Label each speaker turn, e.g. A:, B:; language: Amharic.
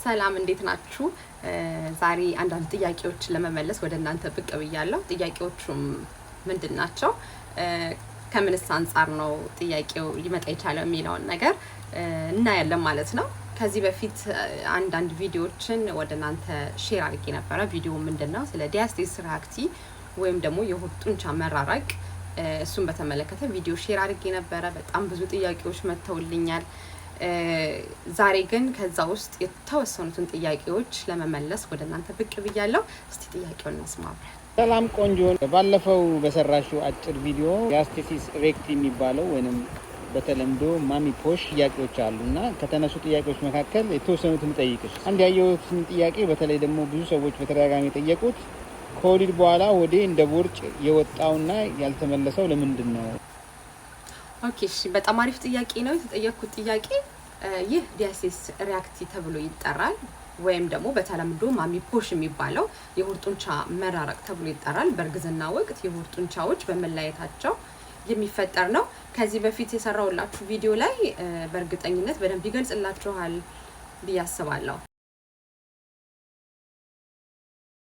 A: ሰላም እንዴት ናችሁ? ዛሬ አንዳንድ ጥያቄዎችን ለመመለስ ወደ እናንተ ብቅ ብያለሁ። ጥያቄዎቹም ምንድናቸው? ከምንስ አንፃር ነው ጥያቄው ሊመጣ የቻለው የሚለውን ነገር እናያለን ማለት ነው። ከዚህ በፊት አንዳንድ ቪዲዮዎችን ወደ እናንተ ሼር አድርጌ ነበረ። ቪዲዮ ምንድነው? ስለ ዲያስቴሲስ ሪአክቲ ወይም ደግሞ የሆድ ጡንቻ መራራቅ እሱን በተመለከተ ቪዲዮ ሼር አድርጌ ነበረ። በጣም ብዙ ጥያቄዎች መጥተውልኛል። ዛሬ ግን ከዛ ውስጥ የተወሰኑትን ጥያቄዎች ለመመለስ ወደ እናንተ ብቅ ብያለሁ። እስቲ ጥያቄውን እንስማ።
B: ሰላም ቆንጆ፣ ባለፈው በሰራሽው አጭር ቪዲዮ ዲያስቴሲስ ሬክቲ የሚባለው ወይንም በተለምዶ ማሚ ፖሽ ጥያቄዎች አሉና ከተነሱ ጥያቄዎች መካከል የተወሰኑትን ልጠይቅሽ። አንድ ያየሁትን ጥያቄ በተለይ ደግሞ ብዙ ሰዎች በተደጋጋሚ የጠየቁት ከወሊድ በኋላ ሆዴ እንደ ቦርጭ የወጣውና ያልተመለሰው ለምንድን ነው?
A: ኦኬ፣ እሺ፣ በጣም አሪፍ ጥያቄ ነው የተጠየቅኩት ጥያቄ። ይህ ዲያስቴሲስ ሪአክቲ ተብሎ ይጠራል፣ ወይም ደግሞ በተለምዶ ማሚ ፖሽ የሚባለው የሆድ ጡንቻ መራራቅ ተብሎ ይጠራል። በእርግዝና ወቅት የሆድ ጡንቻዎች በመለያየታቸው የሚፈጠር ነው። ከዚህ በፊት የሰራውላችሁ ቪዲዮ ላይ በእርግጠኝነት በደንብ ይገልጽላችኋል ብዬ አስባለሁ።